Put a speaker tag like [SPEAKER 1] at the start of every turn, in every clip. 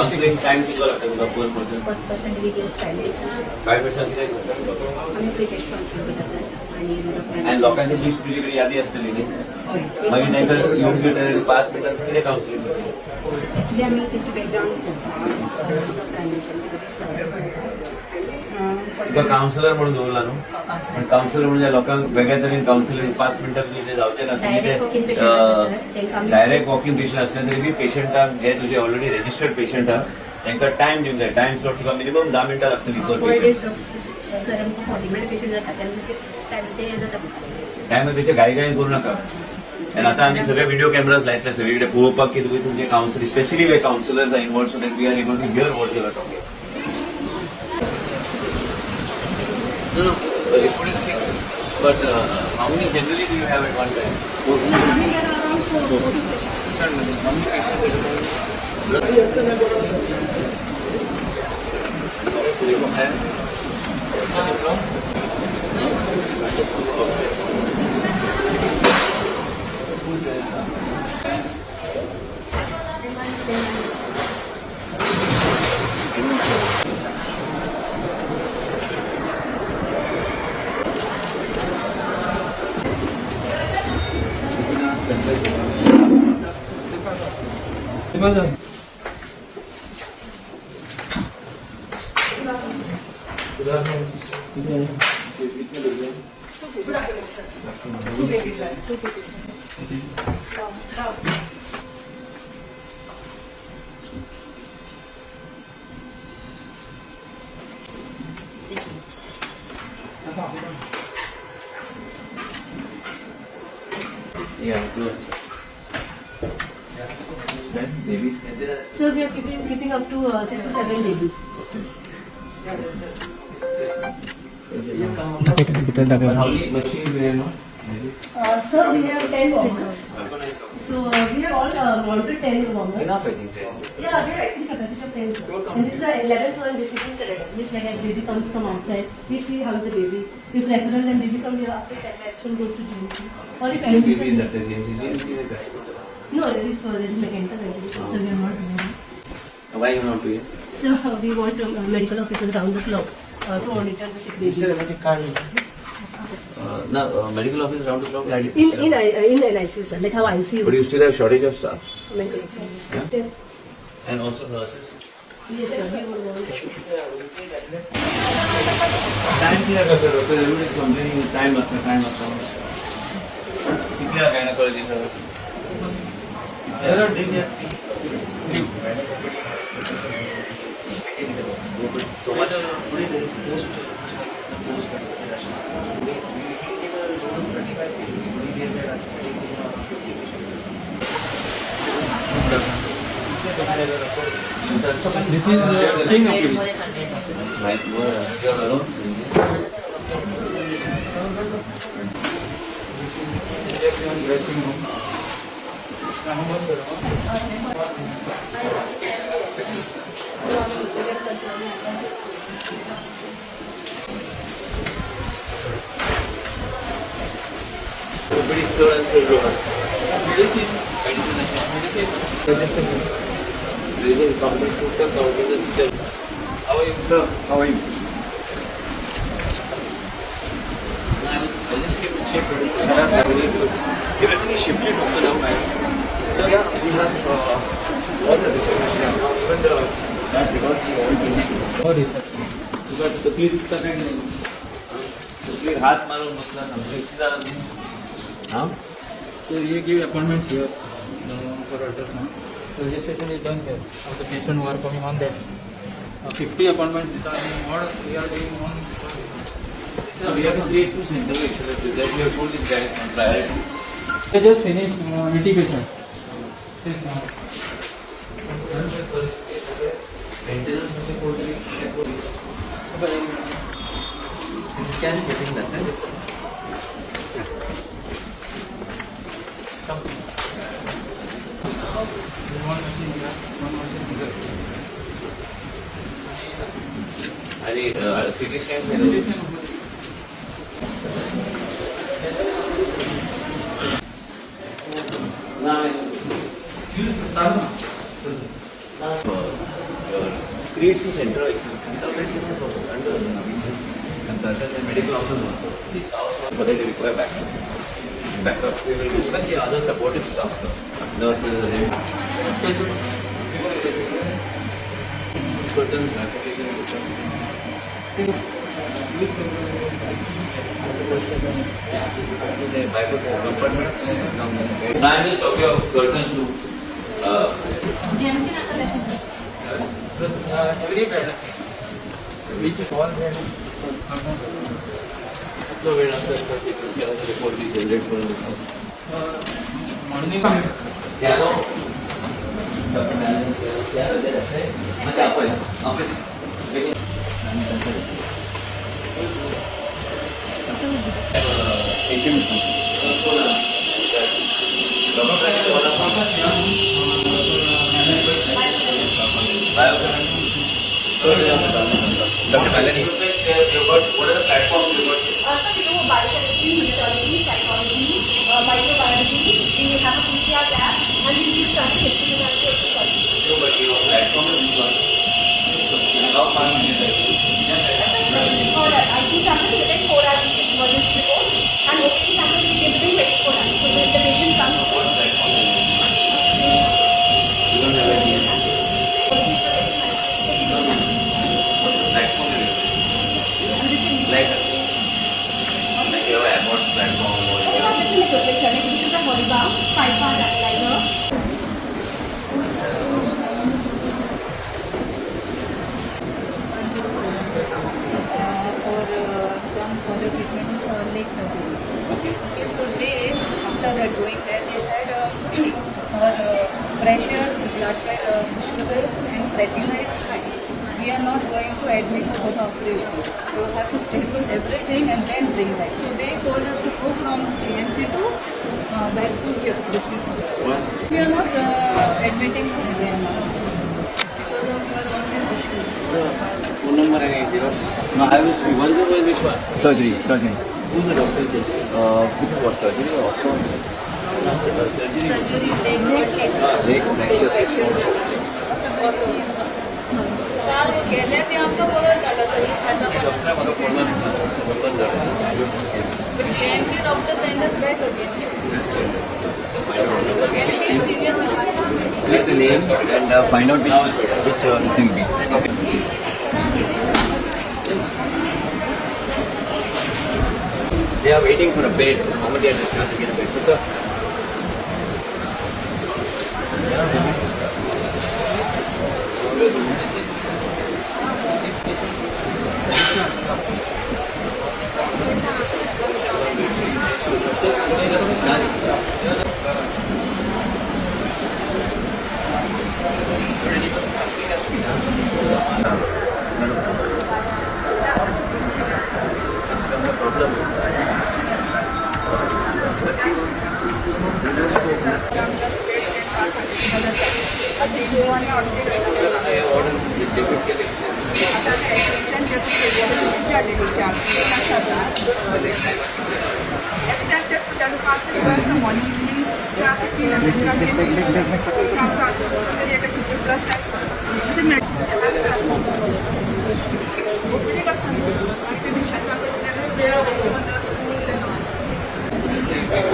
[SPEAKER 1] Counselling time किती लागतं तुला पर पर्सन?
[SPEAKER 2] पर पर्सन we give 5 minutes.
[SPEAKER 1] 5 मिनिटात किती करतात?
[SPEAKER 2] आम्ही प्रिटेस्ट काउन्सिलिंग करत असतात
[SPEAKER 1] आणि लोकांची लिस्ट तुझ्याकडे यादी असलेली नाही मग नाही योग्य 5 मिनिटात किती काउन्सिलिंग करतो?
[SPEAKER 2] ॲक्च्युली आम्ही त्यांची बॅकग्राऊंड
[SPEAKER 1] तुका काउन्सिलर म्हणून जोडला न्हू पण काउन्सिलर म्हणजे लोकांक वेगळ्या तरेन काउन्सिलिंग 5 मिनिटात तुझे जावचे ना तुम्ही डायरेक्ट वॉकिंग पेशंट असले तरी बी पेशंटाक जे तुझे ऑलरेडी रजिस्टर्ड पेशंट आहा तांकां टायम दिवंक जाय टायम स्लॉट तुका मिनिमम 10 मिनिटां लागतली पर पेशंट
[SPEAKER 2] सर आमकां 40 मिनिट पेशंट जाता तेन्ना टायम ते जाता
[SPEAKER 1] टायमापेक्षा घाई करू नका आणि आता आम्ही सगळे व्हिडिओ कॅमेराज लायतले सगळीकडे पळोवपाक की तुम्ही तुमचे council specially we councillors are involved so that we are able to hear what you are talking No, the report is sick. But how many generally do you have at one time?
[SPEAKER 3] We are around 4 to 6.
[SPEAKER 1] How many patients at a time? Silicon has? Yeah, good. Then babies,
[SPEAKER 3] So we are keeping up to 6 to 7 babies.
[SPEAKER 1] how many machines do you know?
[SPEAKER 3] Sir, we have 10 warmers. So we have all mounted 10 warmers.
[SPEAKER 1] Enough, I think.
[SPEAKER 3] Yeah, we have actually capacity of 10. Sir. And this is the 11th one receiving correct. This like as baby comes from outside, we see how is the baby. If referral and baby come here after that action goes to GMC. Or if
[SPEAKER 1] Two babies
[SPEAKER 3] admission.
[SPEAKER 1] at the GMC.
[SPEAKER 3] No, there is mechanical ventilation, so we are not doing it.
[SPEAKER 1] Why you not doing?
[SPEAKER 3] So we want medical officers round the clock to monitor the sick babies.
[SPEAKER 1] Medical office round the clock.
[SPEAKER 3] In NICU, sir, like how ICU.
[SPEAKER 1] But you still have shortage of staff.
[SPEAKER 3] Medical officers.
[SPEAKER 1] Yeah?
[SPEAKER 3] Yes,
[SPEAKER 1] And also nurses.
[SPEAKER 3] yes, sir. We would want.
[SPEAKER 1] Time clear करते doctor everybody is complaining time after. कितने gynecology sir? There are so much.
[SPEAKER 4] This is staying up.
[SPEAKER 1] Like you're alone.
[SPEAKER 4] Injection, dressing room.
[SPEAKER 1] Everybody insurance will do us. Medicine. Really, government took the government. How are you, sir? How are you? I just came to check. I have family because everything is shifted from the now. So yeah, we have all the distribution now. Even the that because the old building.
[SPEAKER 4] Or research.
[SPEAKER 1] Because the clear इतना kind नहीं. तो clear हाथ मारो मसला समझो इतना नहीं. हाँ?
[SPEAKER 4] So you give appointments here for ultrasound. The registration is done here. Of the patient who are coming on that. 50 appointments what we are doing on.
[SPEAKER 1] So we have to create two center of excellence. That we have put these guys on priority.
[SPEAKER 4] They just finished 80 patients.
[SPEAKER 1] Maintenance में से कोई
[SPEAKER 4] Can you getting that? One machine here, one machine here.
[SPEAKER 1] आणि CT scan create the center of excellence. Without that, you don't under consultants and medical officers also. See, for that, they require backup. Backup, we will do the other supportive stuff, so nurses, certain I'm just talking of curtains to
[SPEAKER 4] every bed, which is all bed.
[SPEAKER 1] so वेळ असतात कसे कसं report generate करून
[SPEAKER 4] Morning.
[SPEAKER 1] त्याला म्हणजे आपण Dr. Malani, what are the platforms you got?
[SPEAKER 5] So we do biochemistry, hematology, psychology, microbiology. We have a PCR lab, and we do study histopathology and psychology.
[SPEAKER 1] No, but your platform is one. How fast is it?
[SPEAKER 5] For IT samples, we take 4 hours emergency reports, and OPD samples we give within 24 hours. So when the patient comes,
[SPEAKER 1] What platform is it? You don't have any platform is it? Like your AdWords platform or
[SPEAKER 5] we have different equipment. Like this is a Horiba 5-part analyzer.
[SPEAKER 6] For some further treatment of leg surgery. Okay, so they, after that going there, they said our pressure, blood sugar and creatinine is high. We are not going to admit for the operation. You have to stable everything and then bring back. So they told us to go from AMC to back to here, district hospital. We are not admitting again because of our own issues.
[SPEAKER 1] phone number and zero. No, I will speak. 101 which one?
[SPEAKER 7] Surgery.
[SPEAKER 1] Who's the doctor? What surgery or surgery?
[SPEAKER 6] Surgery, leg
[SPEAKER 1] Leg fracture.
[SPEAKER 6] काल गेले ते आमकां बरोबर काडला सगळी खाता But JMC doctor sent us back again. And she is serious now.
[SPEAKER 7] Get the name and find out which thing be.
[SPEAKER 1] They are waiting for a bed. How many are just trying to get a bed? So we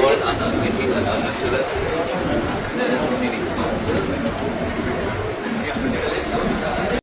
[SPEAKER 1] weren't getting